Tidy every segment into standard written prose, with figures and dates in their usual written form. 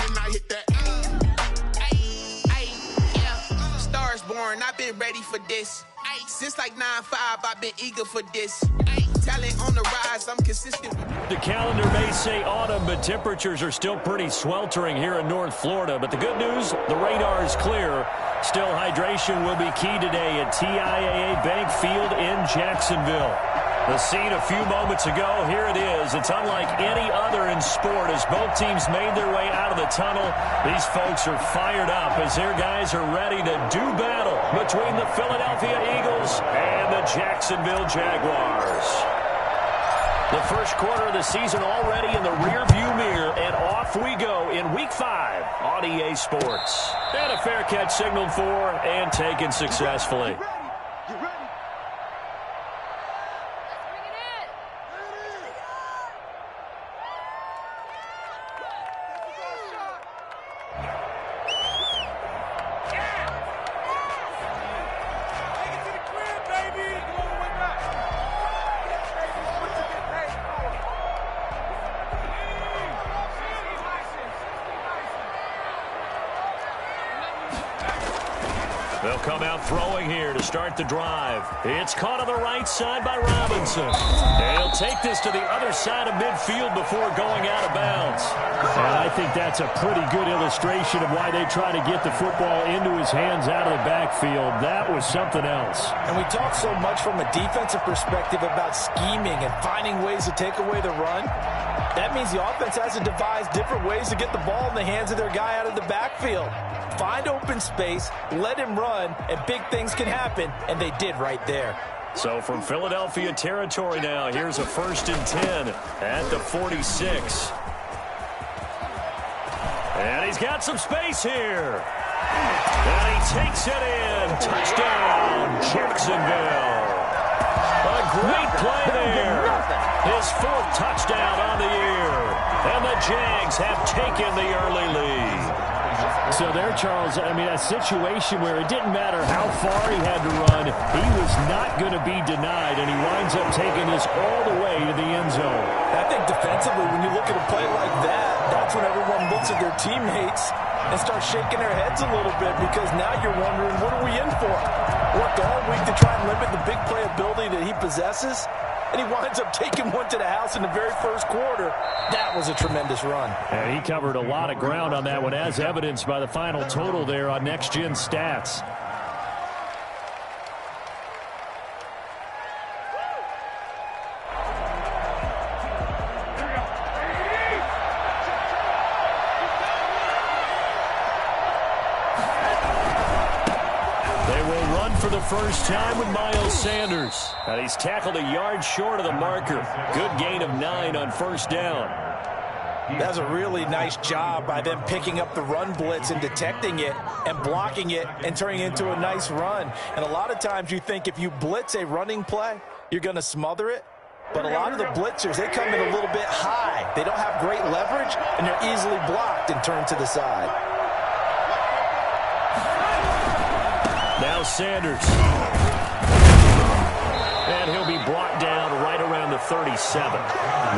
And I hit that. Stars born, I've been ready for this. Since like 9-5, I've been eager for this. Talent on the rise, I'm consistent. The calendar may say autumn, but temperatures are still pretty sweltering here in North Florida. But the good news, the radar is clear. Still, hydration will be key today at TIAA Bank Field in Jacksonville. The scene a few moments ago, here it is. It's unlike any other in sport as both teams made their way out of the tunnel. These folks are fired up as their guys are ready to do battle between the Philadelphia Eagles and the Jacksonville Jaguars. The first quarter of the season already in the rearview mirror, and off we go in Week 5 on EA Sports. And a fair catch signaled for and taken successfully. They'll come out throwing here to start the drive. It's caught on the right side by Robinson. And he'll take this to the other side of midfield before going out of bounds. And I think that's a pretty good illustration of why they try to get the football into his hands out of the backfield. That was something else. And we talk so much from a defensive perspective about scheming and finding ways to take away the run. That means the offense has to devise different ways to get the ball in the hands of their guy out of the backfield. Find open space, let him run, and big things can happen, and they did right there. So from Philadelphia territory now, here's a 1st and 10 at the 46. And he's got some space here. And he takes it in. Touchdown, Jacksonville. A great play there. His 4th touchdown on the year. And the Jags have taken the early lead. So there, Charles, I mean, a situation where it didn't matter how far he had to run, he was not going to be denied, and he winds up taking this all the way to the end zone. I think defensively, when you look at a play like that, that's when everyone looks at their teammates and starts shaking their heads a little bit, because now you're wondering, what are we in for? Worked all week to try and limit the big play ability that he possesses, and he winds up taking one to the house in the very first quarter. That was a tremendous run. And he covered a lot of ground on that one, as evidenced by the final total there on Next Gen Stats. For the first time with Miles Sanders. And he's tackled a yard short of the marker. Good gain of 9 on 1st down. That's a really nice job by them picking up the run blitz and detecting it and blocking it and turning it into a nice run. And a lot of times you think if you blitz a running play, you're going to smother it. But a lot of the blitzers, they come in a little bit high. They don't have great leverage, and they're easily blocked and turned to the side. Now Sanders. And he'll be brought down right around the 37.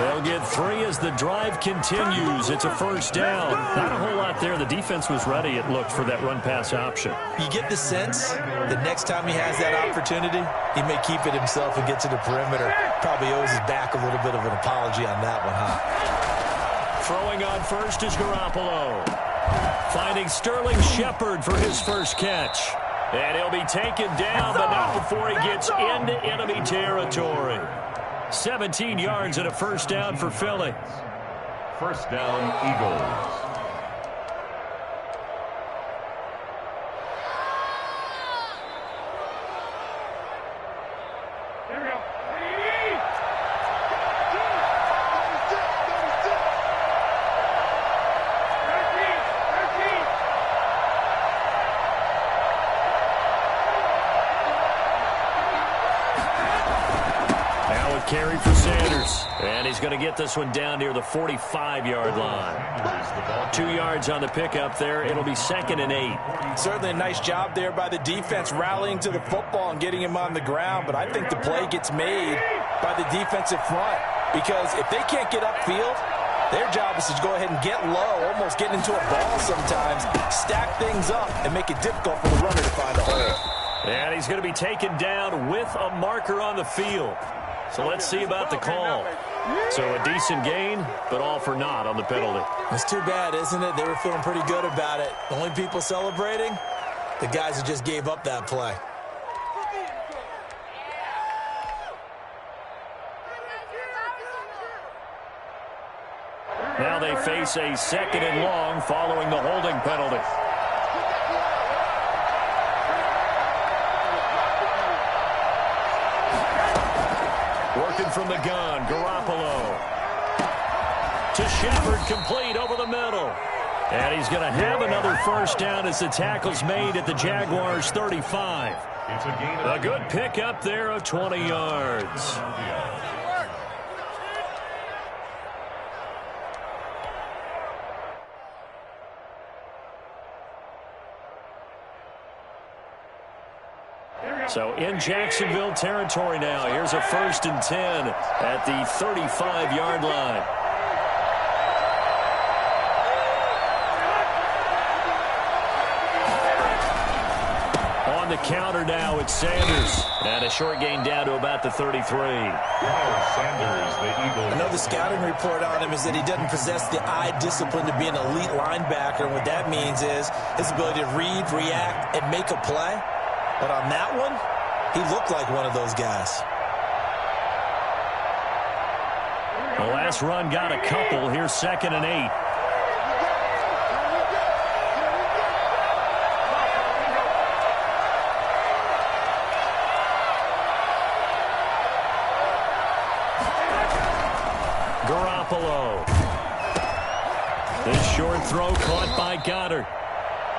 They'll get 3 as the drive continues. It's a 1st down. Not a whole lot there. The defense was ready, it looked, for that run-pass option. You get the sense that next time he has that opportunity, he may keep it himself and get to the perimeter. Probably owes his back a little bit of an apology on that one, huh? Throwing on first is Garoppolo. Finding Sterling Shepard for his first catch. And he'll be taken down, but not before he gets into enemy territory. 17 yards and a 1st down for Philly. 1st down, Eagles. Carry for Sanders. And he's going to get this one down near the 45-yard line. 2 yards on the pickup there. It'll be 2nd and 8. Certainly a nice job there by the defense rallying to the football and getting him on the ground. But I think the play gets made by the defensive front, because if they can't get upfield, Their job is to go ahead and get low, almost get into a ball sometimes, stack things up, and make it difficult for the runner to find a hole. And he's going to be taken down with a marker on the field. So let's see about the call. So a decent gain, but all for naught on the penalty. It's too bad, isn't it? They were feeling pretty good about it. The only people celebrating, the guys who just gave up that play. Now they face a 2nd and long following the holding penalty. Working from the gun, Garoppolo. To Shepard, complete over the middle. And he's going to have another first down as the tackle's made at the Jaguars' 35. A good pickup there of 20 yards. So in Jacksonville territory now. Here's a 1st and 10 at the 35-yard line. On the counter now, it's Sanders. And a short gain down to about the 33. Sanders, the Eagles. I know the scouting report on him is that he doesn't possess the eye discipline to be an elite linebacker. And what that means is his ability to read, react, and make a play. But on that one, he looked like one of those guys. The last run got a couple. Here's 2nd and 8. Garoppolo. This short throw caught by Goddard.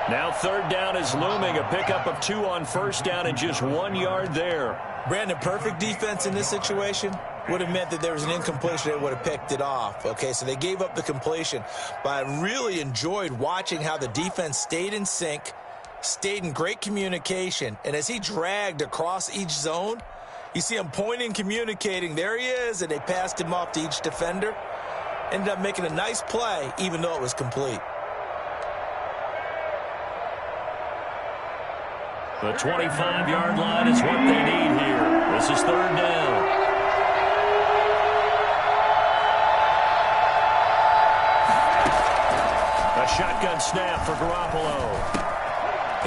Now 3rd down is looming. A pickup of 2 on 1st down and just 1 yard there. Brandon, perfect defense in this situation would have meant that there was an incompletion that would have picked it off. Okay, so they gave up the completion. But I really enjoyed watching how the defense stayed in sync, stayed in great communication. And as he dragged across each zone, you see him pointing, communicating. There he is, and they passed him off to each defender. Ended up making a nice play, even though it was complete. The 25-yard line is what they need here. This is 3rd down. A shotgun snap for Garoppolo.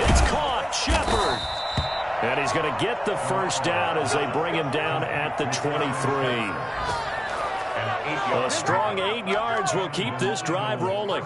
It's caught. Shepard. And he's going to get the first down as they bring him down at the 23. A strong 8 yards will keep this drive rolling.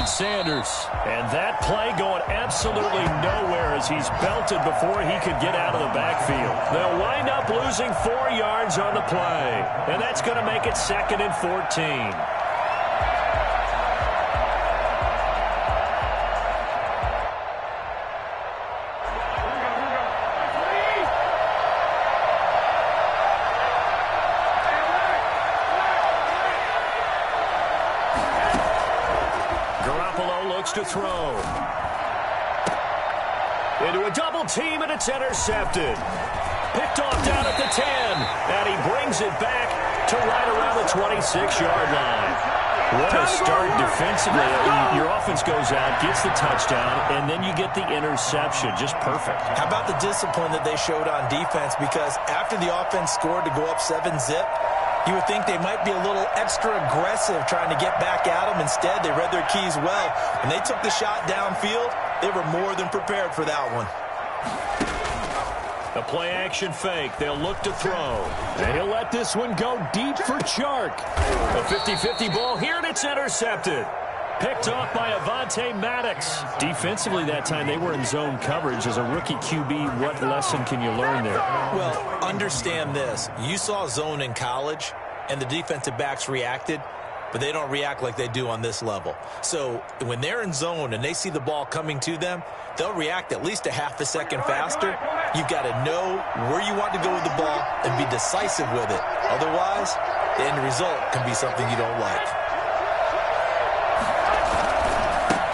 Sanders, and that play going absolutely nowhere as he's belted before he could get out of the backfield. They'll wind up losing 4 yards on the play, and that's going to make it 2nd and 14. To throw. Into a double team, and it's intercepted. Picked off down at the 10, and he brings it back to right around the 26-yard line. What a start defensively. Your offense goes out, gets the touchdown, and then you get the interception. Just perfect. How about the discipline that they showed on defense? Because after the offense scored to go up 7-zip, you would think they might be a little extra aggressive trying to get back at them. Instead, they read their keys well. When they took the shot downfield, they were more than prepared for that one. A play-action fake. They'll look to throw. And he'll let this one go deep for Chark. A 50-50 ball here, and it's intercepted. Picked off by Avonte Maddox. Defensively that time, they were in zone coverage. As a rookie QB, what lesson can you learn there? Well, understand this. You saw zone in college, and the defensive backs reacted, but they don't react like they do on this level. So when they're in zone and they see the ball coming to them, they'll react at least a half a second faster. You've got to know where you want to go with the ball and be decisive with it. Otherwise, the end result can be something you don't like.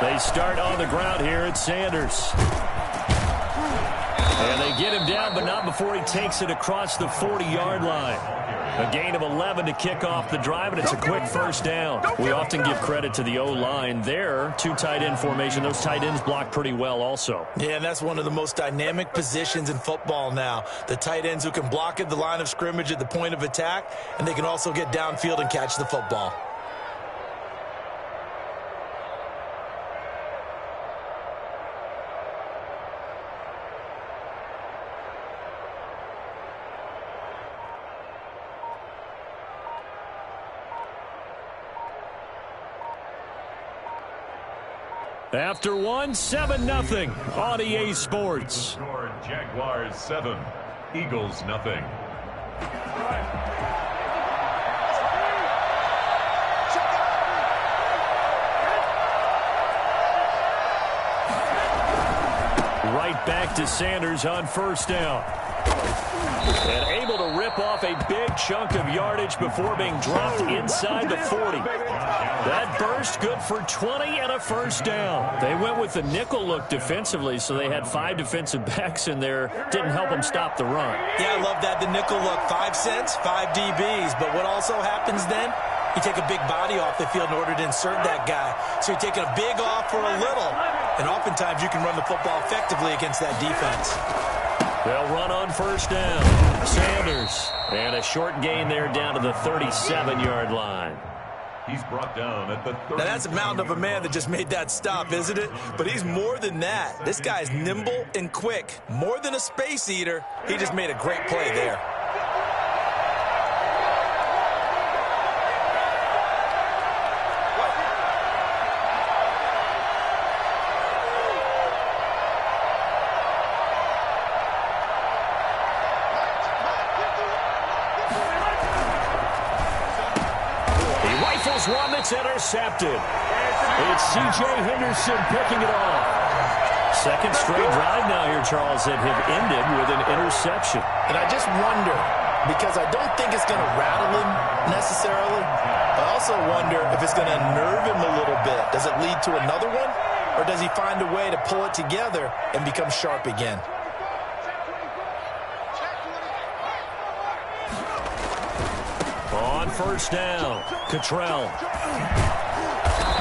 They start on the ground here at Sanders. And they get him down, but not before he takes it across the 40-yard line. A gain of 11 to kick off the drive, and it's a quick first down. We often give credit to the O-line there. Two tight end formation. Those tight ends block pretty well also. Yeah, and that's one of the most dynamic positions in football now. The tight ends who can block at the line of scrimmage at the point of attack, and they can also get downfield and catch the football. After one, 7-0 on EA Sports. Score Jaguars 7, Eagles nothing. Right back to Sanders on first down. And able to rip off a big chunk of yardage before being dropped inside the 40. That burst good for 20 and a first down. They went with the nickel look defensively, so they had 5 defensive backs in there. Didn't help them stop the run. Yeah, I love that, the nickel look. 5 cents, 5 DBs. But what also happens then? You take a big body off the field in order to insert that guy. So you're taking a big off for a little. And oftentimes you can run the football effectively against that defense. They'll run on first down. Sanders. And a short gain there down to the 37-yard line. He's brought down at the 30. Now that's a mountain of a man that just made that stop, isn't it? But he's more than that. This guy's nimble and quick. More than a space eater. He just made a great play there. One that's intercepted. It's C.J. Henderson picking it off. Second straight drive now here, Charles, that have ended with an interception. And I just wonder, because I don't think it's going to rattle him necessarily, I also wonder if it's going to nerve him a little bit. Does it lead to another one? Or does he find a way to pull it together and become sharp again? On first down, Cottrell.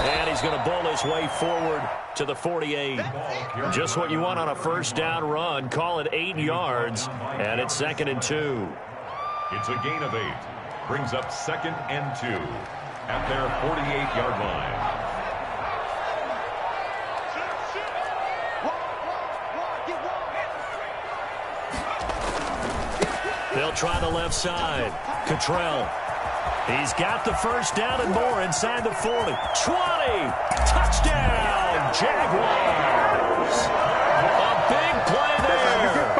And he's going to bowl his way forward to the 48. Just what you want on a first down run. Call it 8 yards, and it's 2nd and 2. It's a gain of 8. Brings up 2nd and 2 at their 48-yard line. They'll try the left side. Cottrell. He's got the first down and more inside the 40. 20. Touchdown, Jaguars. A big play there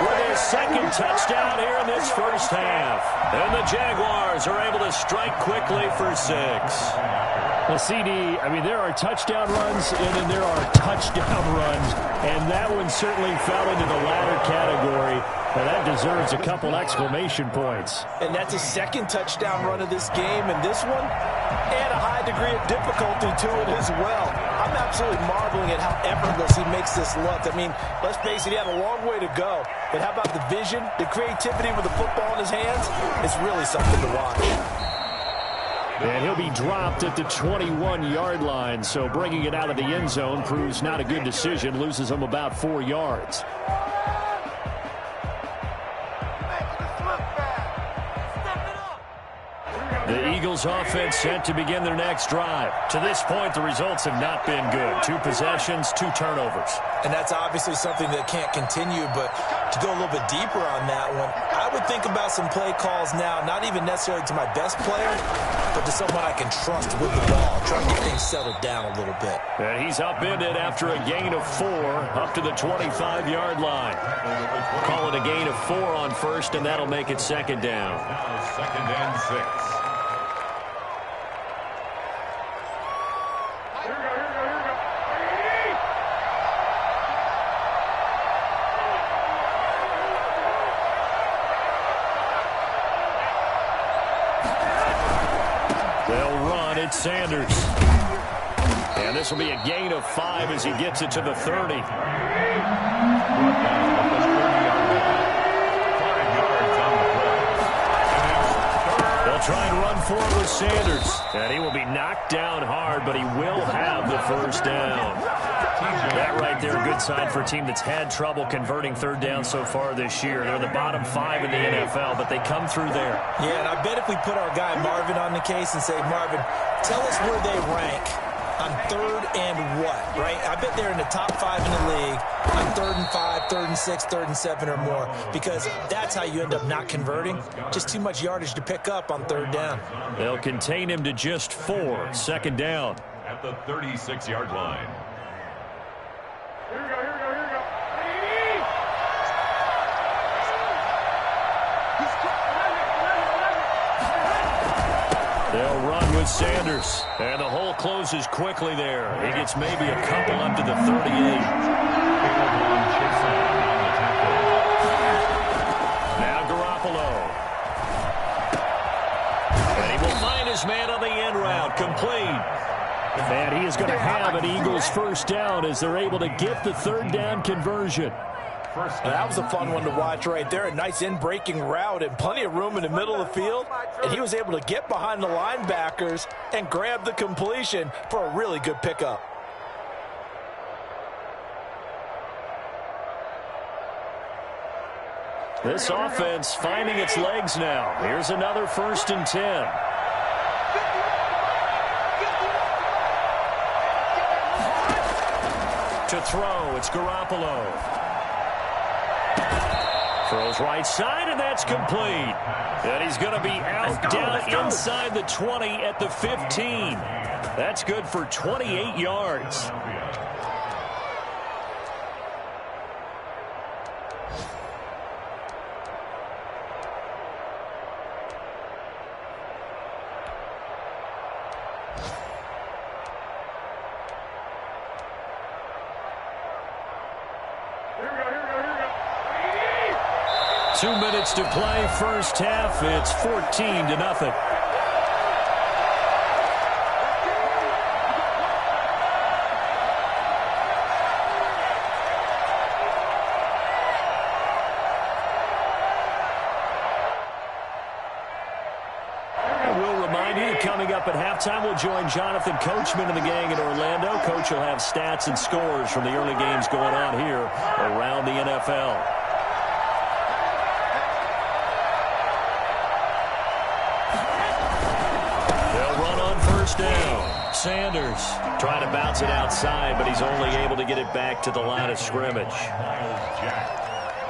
with his second touchdown here in this first half. And the Jaguars are able to strike quickly for 6. Well, CD, I mean, there are touchdown runs and then there are touchdown runs. And that one certainly fell into the latter category. And that deserves a couple exclamation points. And that's a second touchdown run of this game. And this one, and a high degree of difficulty to it as well. I'm absolutely marveling at how effortless he makes this look. I mean, let's face it, he had a long way to go. But how about the vision, the creativity with the football in his hands? It's really something to watch. And he'll be dropped at the 21-yard line. So bringing it out of the end zone proves not a good decision. Loses him about 4 yards. The Eagles offense set to begin their next drive. To this point, the results have not been good. 2 possessions, 2 turnovers. And that's obviously something that can't continue, but to go a little bit deeper on that one, I would think about some play calls now, not even necessarily to my best player, but to someone I can trust with the ball. Try to get things settled down a little bit. And he's upended after a gain of 4 up to the 25-yard line. Call it a gain of 4 on first, and that'll make it 2nd down. Now 2nd and 6. They'll run. It's Sanders. And this will be a gain of 5 as he gets it to the 30. They'll try and run forward with Sanders. And he will be knocked down hard, but he will have the first down. That right there, a good sign for a team that's had trouble converting third down so far this year. They're the bottom 5 in the NFL, but they come through there. Yeah, and I bet if we put our guy Marvin on the case and say, Marvin, tell us where they rank on third and what, right? I bet they're in the top 5 in the league on 3rd and 5, 3rd and 6, 3rd and 7 or more, because that's how you end up not converting. Just too much yardage to pick up on third down. They'll contain him to just 4. Second down. At the 36-yard line. Here we go. They'll run with Sanders. And the hole closes quickly there. He gets maybe a couple up to the 38. Now Garoppolo. And he will find his man on the end route. Complete. And he is going to have an Eagles first down as they're able to get the third down conversion. That was a fun one to watch right there. A nice in-breaking route and plenty of room in the middle of the field. And he was able to get behind the linebackers and grab the completion for a really good pickup. This offense finding its legs now. Here's another 1st and 10. To throw, it's Garoppolo. Throws right side, and that's complete. And he's going to be out down inside the 20 at the 15. That's good for 28 yards. Here we go. 2 minutes to play, first half. It's 14-0. Coming up at halftime, we'll join Jonathan Coachman and the gang in Orlando. Coach will have stats and scores from the early games going on here around the NFL. They'll run on first down. Sanders trying to bounce it outside, but he's only able to get it back to the line of scrimmage.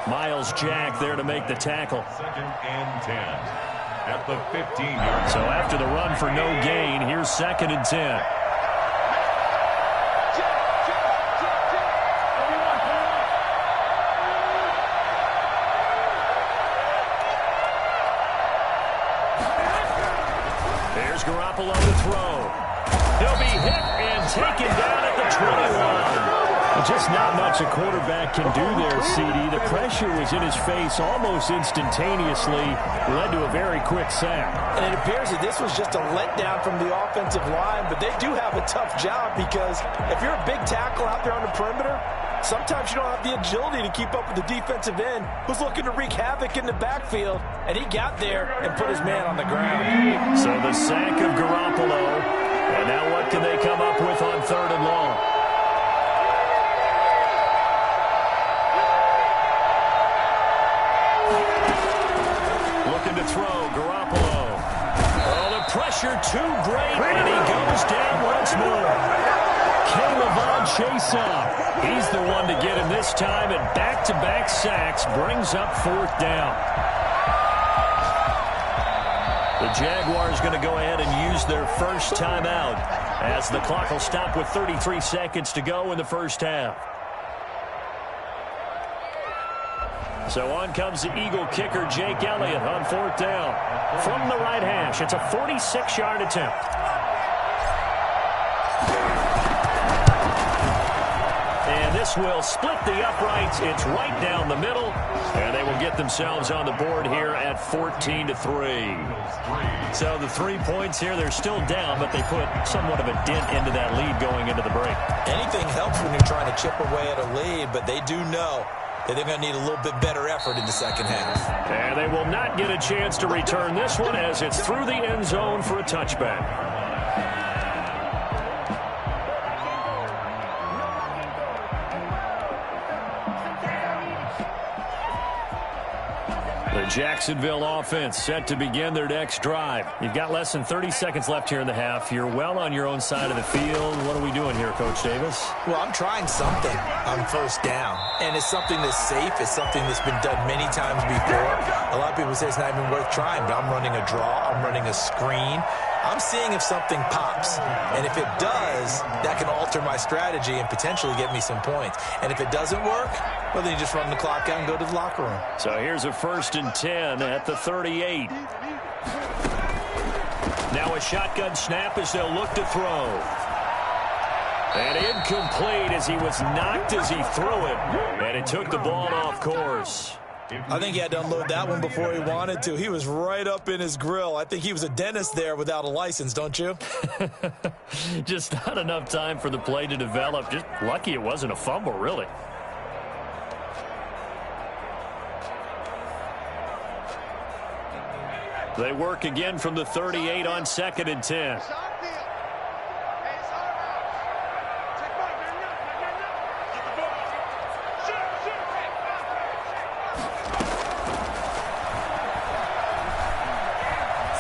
Miles Jack there to make the tackle. 2nd and 10. At the 15-yard. So after the run for no gain, here's 2nd and 10. There's Garoppolo to throw. He'll be hit and taken down at the 21. Just not much a quarterback can do there, CD. The pressure was in his face almost instantaneously, led to a very quick sack. And it appears that this was just a letdown from the offensive line, but they do have a tough job because if you're a big tackle out there on the perimeter, sometimes you don't have the agility to keep up with the defensive end who's looking to wreak havoc in the backfield, and he got there and put his man on the ground. So the sack of Garoppolo, and now what can they come up with on 3rd and long? Throw, Garoppolo. Oh, the pressure too great, and he goes down once more. Caleb chase up. He's the one to get him this time, and back-to-back sacks brings up 4th down. The Jaguars going to go ahead and use their first timeout as the clock will stop with 33 seconds to go in the first half. So on comes the Eagle kicker, Jake Elliott, on 4th down. From the right hash, it's a 46-yard attempt. And this will split the uprights. It's right down the middle. And they will get themselves on the board here at 14-3. So the 3 points here, they're still down, but they put somewhat of a dent into that lead going into the break. Anything helps when you're trying to chip away at a lead, but they do know that they're going to need a little bit better effort in the second half. And they will not get a chance to return this one as it's through the end zone for a touchback. The Jacksonville offense set to begin their next drive. You've got less than 30 seconds left here in the half. You're well on your own side of the field. What are we doing here, Coach Davis? Well, I'm trying something on first down, and it's something that's safe. It's something that's been done many times before. A lot of people say it's not even worth trying, but I'm running a draw. I'm running a screen. I'm seeing if something pops, and if it does, that can alter my strategy and potentially get me some points. And if it doesn't work, well, then you just run the clock out and go to the locker room. So here's a 1st and 10 at the 38. Now a shotgun snap as they'll look to throw. And incomplete as he was knocked as he threw it, and it took the ball off course. I think he had to unload that one before he wanted to. He was right up in his grill. I think he was a dentist there without a license, don't you? Just not enough time for the play to develop. Just lucky it wasn't a fumble, really. They work again from the 38 on 2nd and 10.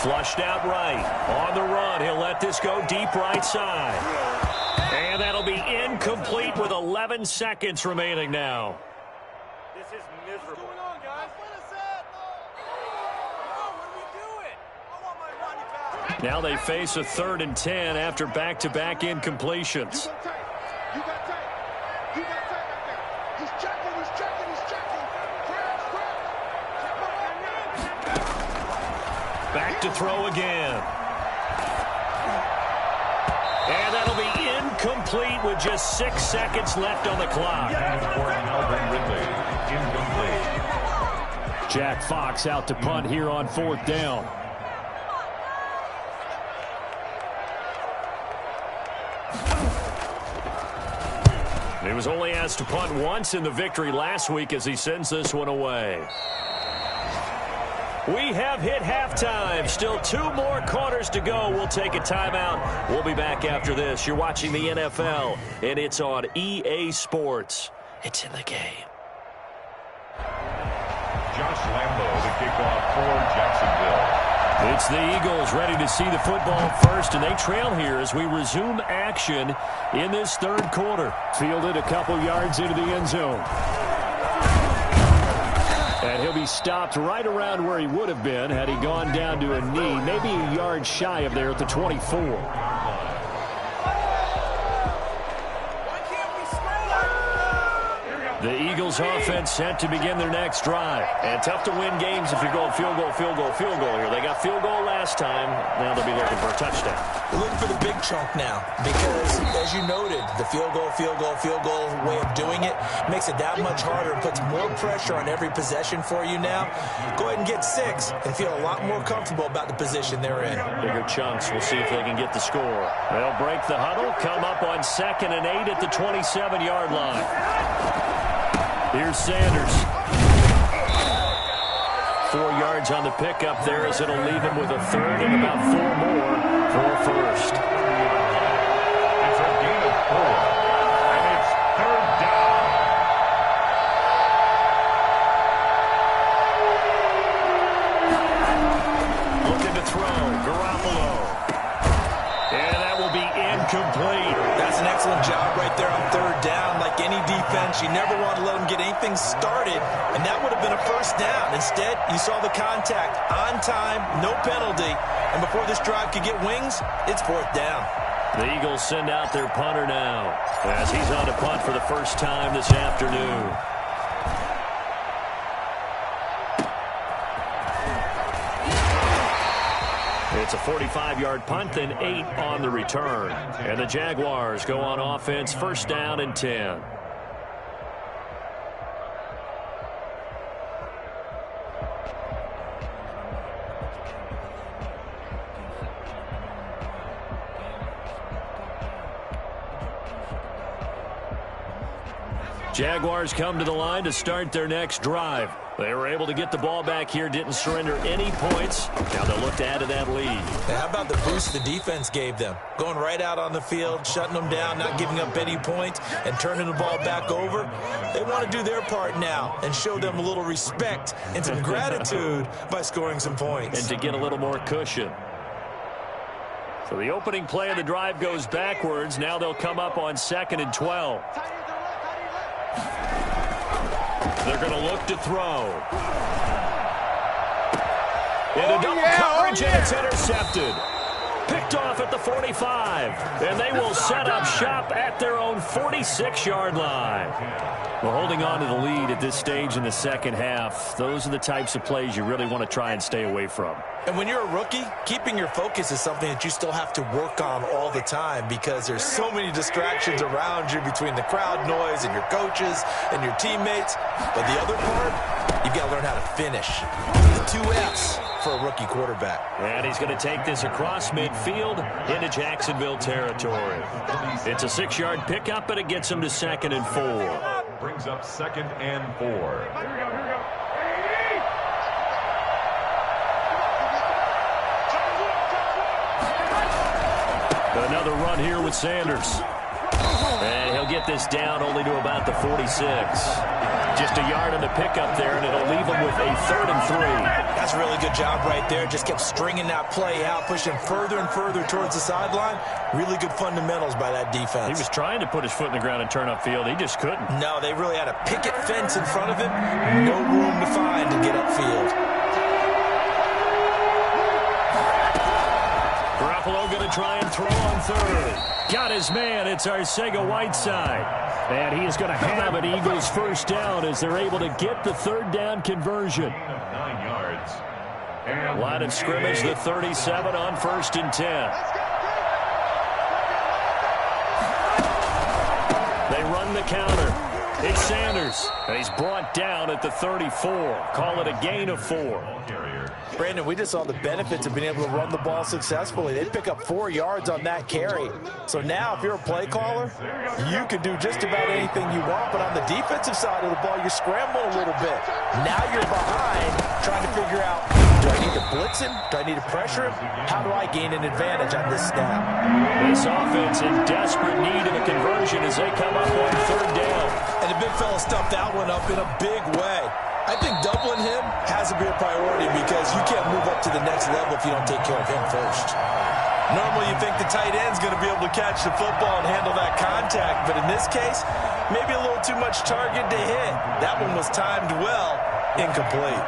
Flushed out right. On the run, he'll let this go deep right side. And that'll be incomplete with 11 seconds remaining now. This is miserable. What's going on, guys? What is that? No, what are we doing? I want my money back. Now they face a 3rd and 10 after back-to-back incompletions. You got tight. You got tight right there. He's checking, he's checking, he's checking. Back to throw again. And that'll be incomplete with just 6 seconds left on the clock. Jack Fox out to punt here on 4th down. He was only asked to punt once in the victory last week as he sends this one away. We have hit halftime. Still 2 more quarters to go. We'll take a timeout. We'll be back after this. You're watching the NFL, and it's on EA Sports. It's in the game. Josh Lambo, the kickoff for Jacksonville. It's the Eagles ready to see the football first, and they trail here as we resume action in this 3rd quarter. Fielded a couple yards into the end zone. And he'll be stopped right around where he would have been had he gone down to a knee, maybe a yard shy of there at the 24. The Eagles offense set to begin their next drive. And tough to win games if you're going field goal, field goal, field goal here. They got field goal last time. Now they'll be looking for a touchdown. We're looking for the big chunk now because, as you noted, the field goal way of doing it makes it that much harder and puts more pressure on every possession for you now. Go ahead and get 6 and feel a lot more comfortable about the position they're in. Bigger chunks. We'll see if they can get the score. They'll break the huddle, come up on 2nd and 8 at the 27-yard line. Here's Sanders. 4 yards on the pickup there as it'll leave him with a 3rd and about 4 more for a 1st. It's a gain of 4, and it's 3rd down. Looking to throw. Garoppolo. And that will be incomplete. That's an excellent job right there on 3rd down. Like any defense, you never want to let them get anything started, and that would have been a 1st down. Instead, you saw the contact on time, no penalty, and before this drive could get wings, it's 4th down. The Eagles send out their punter now as he's on to punt for the first time this afternoon. It's a 45-yard punt, then 8 on the return. And the Jaguars go on offense, 1st down and 10. Jaguars come to the line to start their next drive. They were able to get the ball back here, didn't surrender any points. Now they'll look to add to that lead. Now, how about the boost the defense gave them? Going right out on the field, shutting them down, not giving up any points, and turning the ball back over. They want to do their part now and show them a little respect and some gratitude by scoring some points. And to get a little more cushion. So the opening play of the drive goes backwards. Now they'll come up on 2nd and 12. They're going to look to throw. Into double coverage, and it's intercepted. Picked off at the 45. And they will set up shop at their own 46-yard line. Well, holding on to the lead at this stage in the second half, those are the types of plays you really want to try and stay away from. And when you're a rookie, keeping your focus is something that you still have to work on all the time because there's so many distractions around you between the crowd noise and your coaches and your teammates. But the other part, you've got to learn how to finish. The 2 F's for a rookie quarterback. And he's going to take this across midfield into Jacksonville territory. It's a 6-yard pickup, but it gets him to 2nd and 4. Brings up 2nd and 4. Another run here with Sanders. And he'll get this down only to about the 46. Just a yard on the pickup there, and it'll leave him with a 3rd and 3. That's a really good job right there. Just kept stringing that play out, pushing further and further towards the sideline. Really good fundamentals by that defense. He was trying to put his foot in the ground and turn upfield. He just couldn't. No, they really had a picket fence in front of him. No room to find to get upfield. Garoppolo going to try and throw on 3rd. Got his man. It's Arcega-Whiteside. And he is going to have an Eagles first down as they're able to get the 3rd down conversion. 9 yards. Line of scrimmage, the 37 on 1st and 10. They run the counter. It's Sanders. And he's brought down at the 34. Call it a gain of 4. Brandon, we just saw the benefits of being able to run the ball successfully. They pick up 4 yards on that carry. So now if you're a play caller, you can do just about anything you want. But on the defensive side of the ball, you're scrambling a little bit. Now you're behind trying to figure out, do I need to blitz him? Do I need to pressure him? How do I gain an advantage on this snap? This offense in desperate need of a conversion as they come up on 3rd down. And the big fella stuffed that one up in a big way. I think doubling him has to be a priority because you can't move up to the next level if you don't take care of him first. Normally you think the tight end's going to be able to catch the football and handle that contact, but in this case, maybe a little too much target to hit. That one was timed well, incomplete.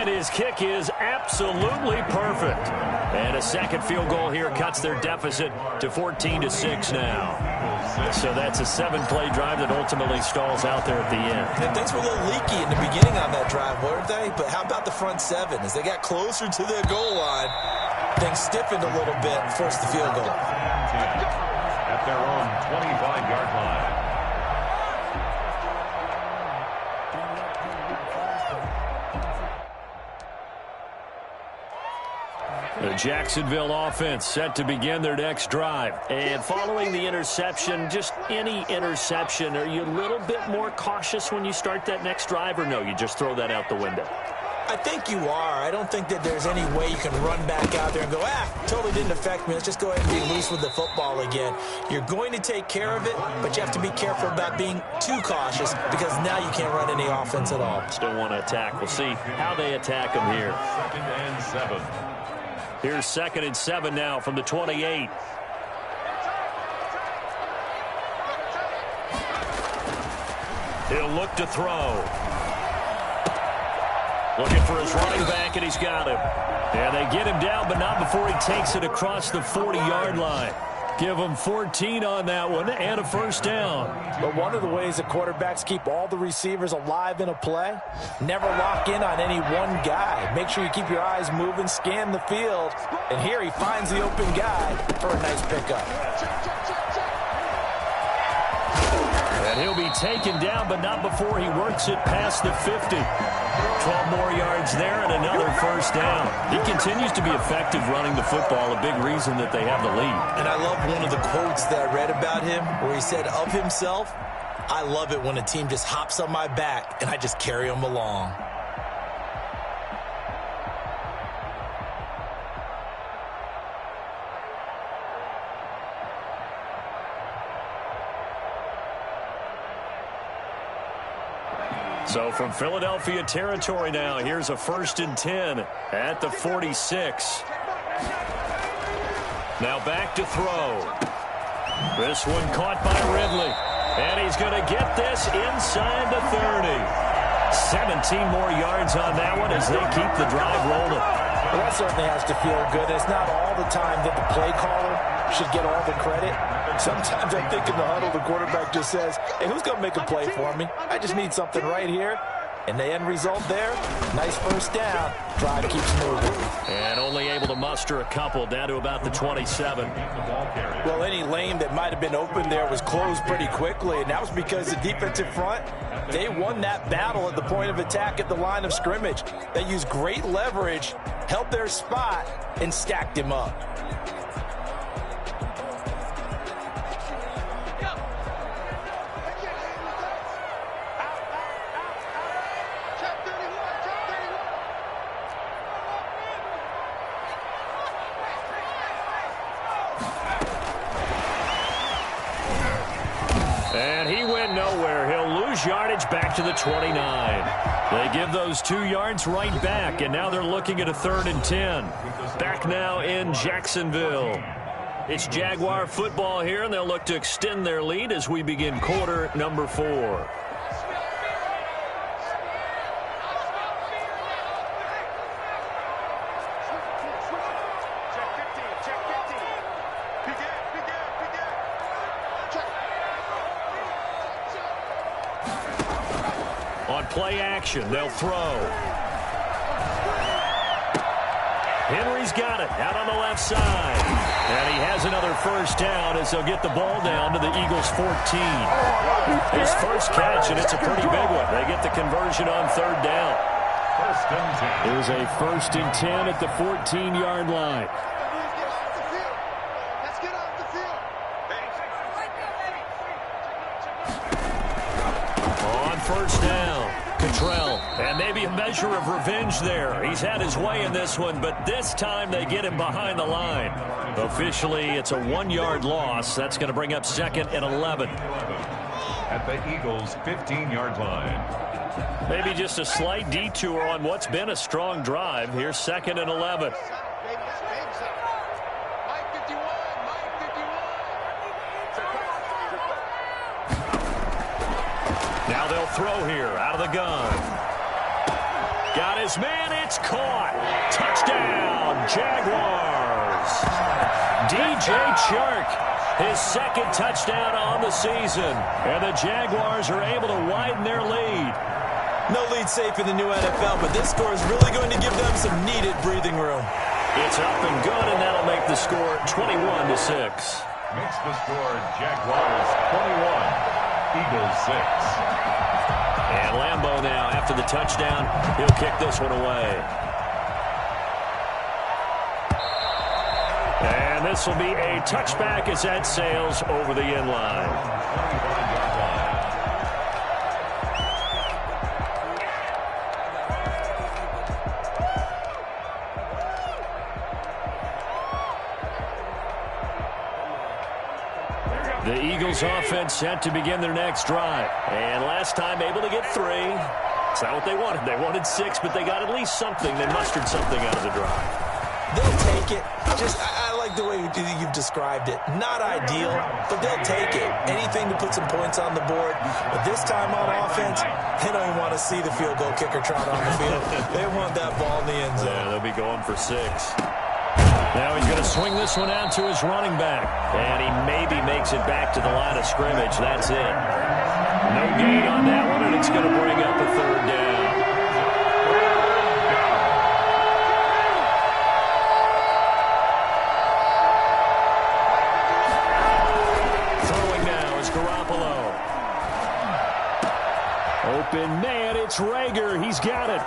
His kick is absolutely perfect. And a second field goal here cuts their deficit to 14-6 now. So that's a 7-play drive that ultimately stalls out there at the end. And things were a little leaky in the beginning on that drive, weren't they? But how about the front 7? As they got closer to the goal line, things stiffened a little bit, forced the field goal. At their own 25-yard line. The Jacksonville offense set to begin their next drive. And following the interception, just any interception, are you a little bit more cautious when you start that next drive, or no, you just throw that out the window? I think you are. I don't think that there's any way you can run back out there and go, totally didn't affect me. Let's just go ahead and be loose with the football again. You're going to take care of it, but you have to be careful about being too cautious because now you can't run any offense at all. Still want to attack. We'll see how they attack them here. 2nd and 7. Here's 2nd and 7 now from the 28. He'll look to throw. Looking for his running back, and he's got him. Yeah, they get him down, but not before he takes it across the 40-yard line. Give him 14 on that one and a first down. But one of the ways that quarterbacks keep all the receivers alive in a play, never lock in on any one guy. Make sure you keep your eyes moving, scan the field. And here he finds the open guy for a nice pickup. And he'll be taken down, but not before he works it past the 50. 12 more yards there and another first down. He continues to be effective running the football, a big reason that they have the lead. And I love one of the quotes that I read about him where he said of himself, "I love it when a team just hops on my back and I just carry them along." So from Philadelphia territory now, here's a 1st and 10 at the 46. Now back to throw. This one caught by Ridley. And he's going to get this inside the 30. 17 more yards on that one as they keep the drive rolling. Well, that certainly has to feel good. It's not all the time that the play caller should get all the credit. Sometimes I think in the huddle, the quarterback just says, "Hey, who's going to make a play for me? I just need something right here." And the end result there, nice first down. Drive keeps moving. And only able to muster a couple, down to about the 27. Well, any lane that might have been open there was closed pretty quickly, and that was because the defensive front, they won that battle at the point of attack at the line of scrimmage. They used great leverage, held their spot, and stacked him up. And he went nowhere. He'll lose yardage back to the 29. They give those 2 yards right back, and now they're looking at a 3rd and 10. Back now in Jacksonville. It's Jaguar football here, and they'll look to extend their lead as we begin quarter number 4. On play action, they'll throw. Henry's got it out on the left side. And he has another first down as they'll get the ball down to the Eagles' 14. His first catch, and it's a pretty big one. They get the conversion on 3rd down. Here's a 1st and 10 at the 14-yard line. On first down, Cottrell, and maybe a measure of revenge there. He's had his way in this one, but this time they get him behind the line. Officially, it's a 1-yard loss. That's going to bring up 2nd and 11. At the Eagles' 15-yard line. Maybe just a slight detour on what's been a strong drive. Here's 2nd and 11. Now they'll throw here out of the gun. Got his man. It's caught. Touchdown, Jaguars. DJ Chark, his 2nd touchdown on the season. And the Jaguars are able to widen their lead. No lead safe in the new NFL, but this score is really going to give them some needed breathing room. It's up and good, and that'll make the score 21-6. Makes the score Jaguars 21, Eagles 6. And Lambeau now, after the touchdown, he'll kick this one away. And this will be a touchback as that sails over the end line. The Eagles offense set to begin their next drive. And last time able to get 3. It's not what they wanted. They wanted 6, but they got at least something. They mustered something out of the drive. They'll take it. I like the way you've described it. Not ideal, but they'll take it. Anything to put some points on the board. But this time on offense, they don't even want to see the field goal kicker trot on the field. They want that ball in the end zone. Yeah, they'll be going for 6. Now he's going to swing this one out to his running back. And he maybe makes it back to the line of scrimmage. That's it. No gain on that one, and it's going to bring up a 3rd down. Throwing now is Garoppolo. Open man, it's Rager. He's got it.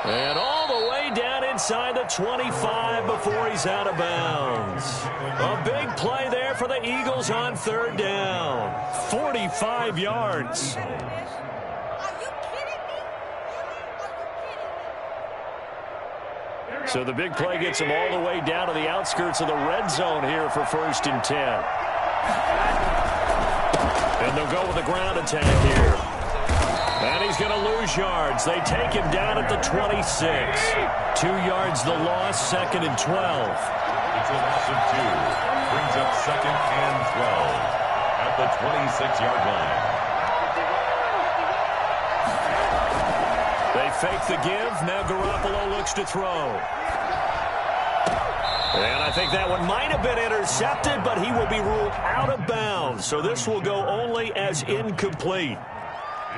And all the way down inside the 25 before he's out of bounds. A big play there for the Eagles on third down. 45 yards. So the big play gets him all the way down to the outskirts of the red zone here for 1st and 10. And they'll go with a ground attack here. And he's going to lose yards. They take him down at the 26. 2 yards the loss, 2nd and 12. It's a loss of 2. Brings up 2nd and 12 at the 26-yard line. They fake the give. Now Garoppolo looks to throw. And I think that one might have been intercepted, but he will be ruled out of bounds. So this will go only as incomplete.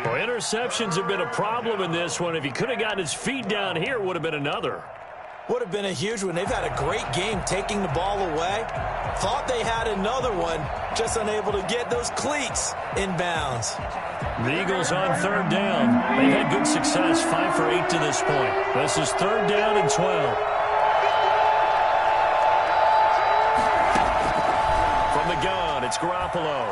Well, interceptions have been a problem in this one. If he could have gotten his feet down here, it would have been another. Would have been a huge one. They've had a great game taking the ball away. Thought they had another one, just unable to get those cleats in bounds. The Eagles on third down. They've had good success, 5 for 8 to this point. This is 3rd down and 12. From the gun, it's Garoppolo.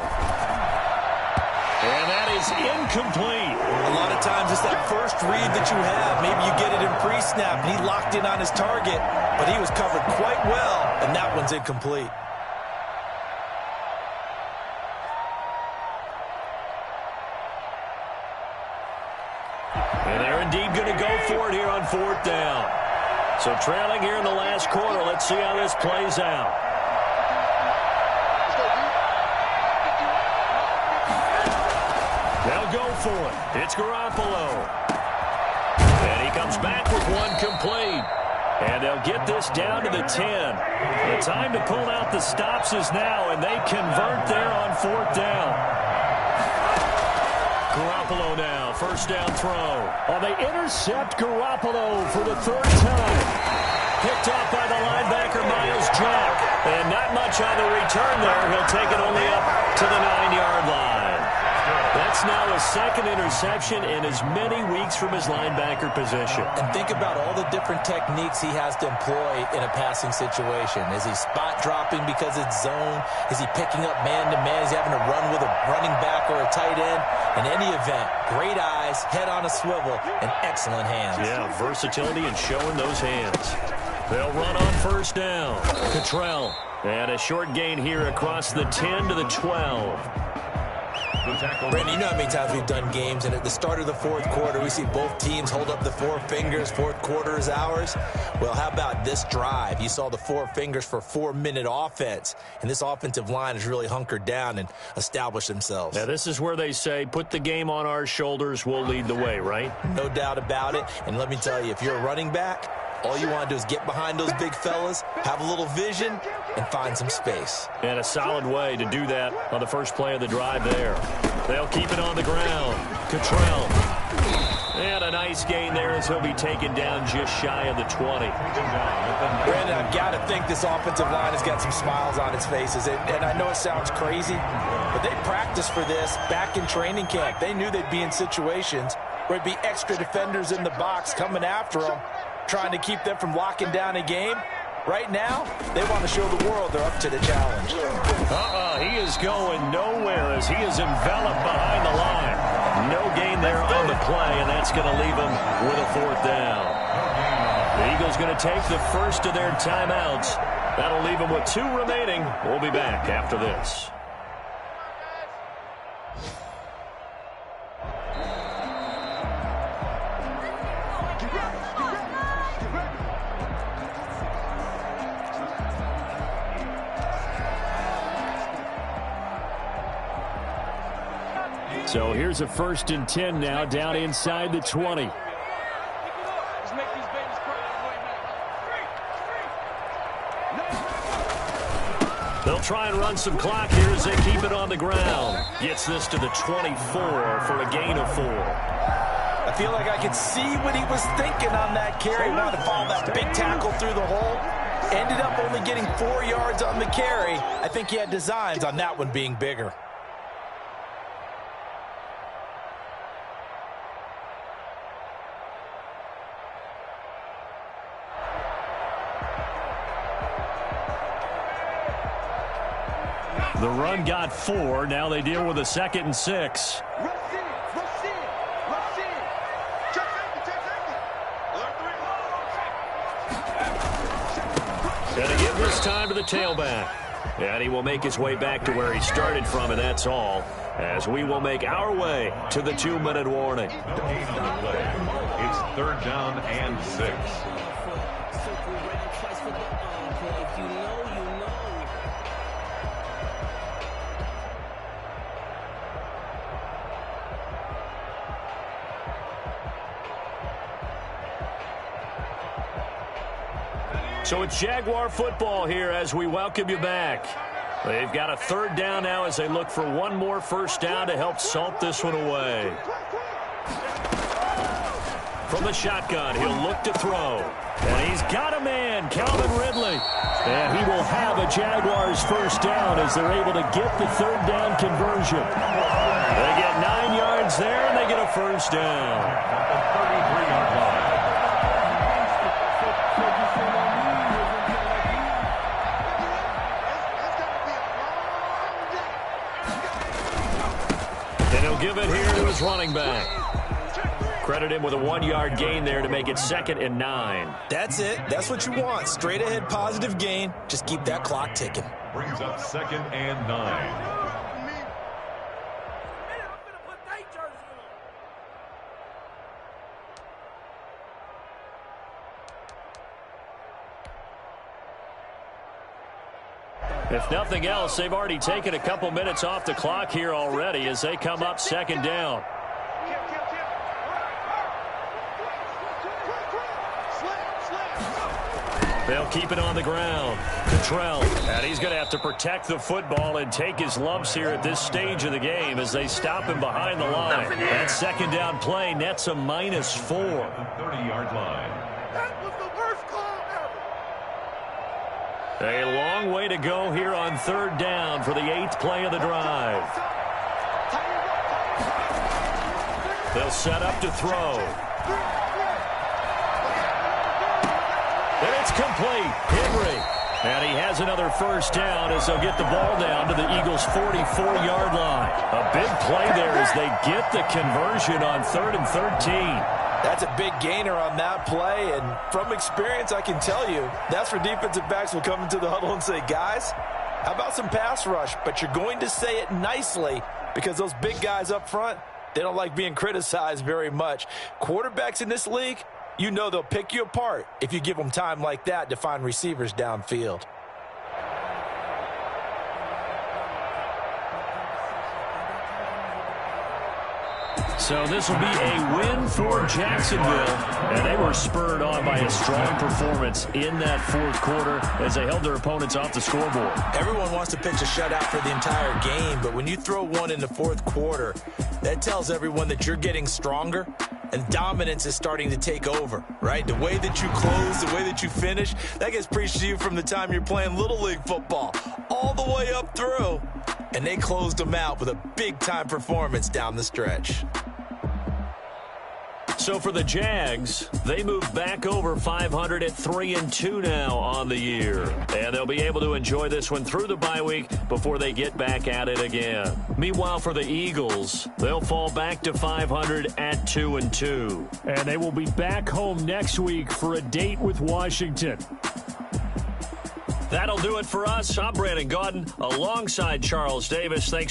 And that is incomplete. A lot of times it's that first read that you have. Maybe you get it in pre-snap, and he locked in on his target, but he was covered quite well, and that one's incomplete. And they're indeed going to go for it here on 4th down. So trailing here in the last quarter. Let's see how this plays out. They'll go for it. It's Garoppolo. And he comes back with one complete. And they'll get this down to the 10. The time to pull out the stops is now, and they convert there on 4th down. Garoppolo now, 1st down throw. Oh, they intercept Garoppolo for the 3rd time. Picked off by the linebacker, Miles Jack. And not much on the return there. He'll take it only up to the 9-yard line. That's now his 2nd interception in as many weeks from his linebacker position. And think about all the different techniques he has to employ in a passing situation. Is he spot dropping because it's zone? Is he picking up man-to-man? Is he having to run with a running back or a tight end? In any event, great eyes, head on a swivel, and excellent hands. Yeah, versatility and showing those hands. They'll run on 1st down. Cottrell. And a short gain here across the 10 to the 12. Brandon, you know how many times we've done games, and at the start of the 4th quarter, we see both teams hold up the 4 fingers, 4th quarter is ours. Well, how about this drive? You saw the 4 fingers for 4-minute offense, and this offensive line has really hunkered down and established themselves. Now, this is where they say, put the game on our shoulders, we'll lead the way, right? No doubt about it, and let me tell you, if you're a running back, all you want to do is get behind those big fellas, have a little vision, and find some space. And a solid way to do that on the first play of the drive there. They'll keep it on the ground. Cottrell. And a nice gain there as he'll be taken down just shy of the 20. Brandon, I've got to think this offensive line has got some smiles on its faces. And I know it sounds crazy, but they practiced for this back in training camp. They knew they'd be in situations where it'd be extra defenders in the box coming after them, trying to keep them from locking down a game. Right now, they want to show the world they're up to the challenge. He is going nowhere as he is enveloped behind the line. No gain there on the play, and that's going to leave him with a 4th down. The Eagles going to take the first of their timeouts. That'll leave them with 2 remaining. We'll be back after this. So here's a 1st and 10 now, down inside the 20. They'll try and run some clock here as they keep it on the ground. Gets this to the 24 for a gain of 4. I feel like I could see what he was thinking on that carry. Wanted to follow that big tackle through the hole. Ended up only getting 4 yards on the carry. I think he had designs on that one being bigger. The run got 4. Now they deal with a 2nd and 6. And to give this time to the tailback. And he will make his way back to where he started from, and that's all, as we will make our way to the 2-minute warning. It's 3rd down and 6. So it's Jaguar football here as we welcome you back. They've got a 3rd down now as they look for one more first down to help salt this one away. From the shotgun, he'll look to throw. And he's got a man, Calvin Ridley. And he will have a Jaguars first down as they're able to get the 3rd down conversion. They get 9 yards there, and they get a first down. At the 33-yard line. And he'll give it here to his running back. Credit him with a 1-yard gain there to make it 2nd and 9. That's it. That's what you want. Straight ahead positive gain. Just keep that clock ticking. Brings up 2nd and 9. If nothing else, they've already taken a couple minutes off the clock here already as they come up 2nd down. They'll keep it on the ground. Cottrell, and he's going to have to protect the football and take his lumps here at this stage of the game as they stop him behind the line. That 2nd down play nets a -4. At the 30-yard line. That was the worst call ever. A long way to go here on 3rd down for the 8th play of the drive. They'll set up to throw. And it's complete. Henry. And he has another first down as they'll get the ball down to the Eagles' 44-yard line. A big play there as they get the conversion on 3rd and 13. That's a big gainer on that play, and from experience, I can tell you, that's where defensive backs will come into the huddle and say, guys, how about some pass rush? But you're going to say it nicely because those big guys up front, they don't like being criticized very much. Quarterbacks in this league, you know they'll pick you apart if you give them time like that to find receivers downfield. So this will be a win for Jacksonville, and they were spurred on by a strong performance in that 4th quarter as they held their opponents off the scoreboard. Everyone wants to pitch a shutout for the entire game, but when you throw one in the 4th quarter, that tells everyone that you're getting stronger and dominance is starting to take over, right? The way that you close, the way that you finish, that gets preached to you from the time you're playing Little League football all the way up through, and they closed them out with a big-time performance down the stretch. So for the Jags, they move back over 500 at 3-2 now on the year. And they'll be able to enjoy this one through the bye week before they get back at it again. Meanwhile, for the Eagles, they'll fall back to 500 at 2-2. And they will be back home next week for a date with Washington. That'll do it for us. I'm Brandon Gaudin alongside Charles Davis. Thanks